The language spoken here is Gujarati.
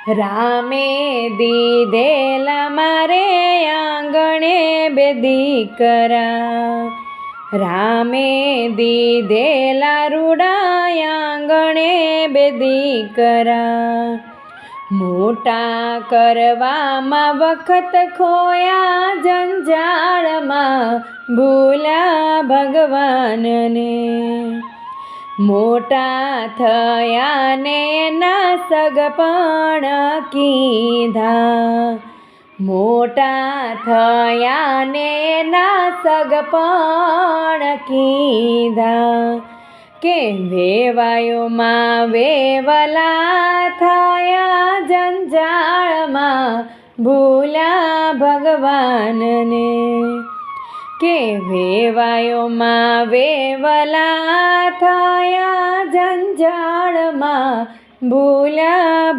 રામે દીધેલા મારે આંગણે બે દીકરા, રામે દીધેલા રૂડા આંગણે બે દીકરા, મોટા કરવામાં વખત ખોયા જંજાળમાં ભૂલ્યા ભગવાનને, મોટા થયા ને ના સગપણ કીધા, મોટા થયા ને ના સગપણ કીધા, કે વેવાયોમાં વેવલા થયા જંજાળમાં ભૂલ્યા ભગવાનને, કે વેવાયોમાં વેવલા થયા જંજાળમાં ભૂલ્યા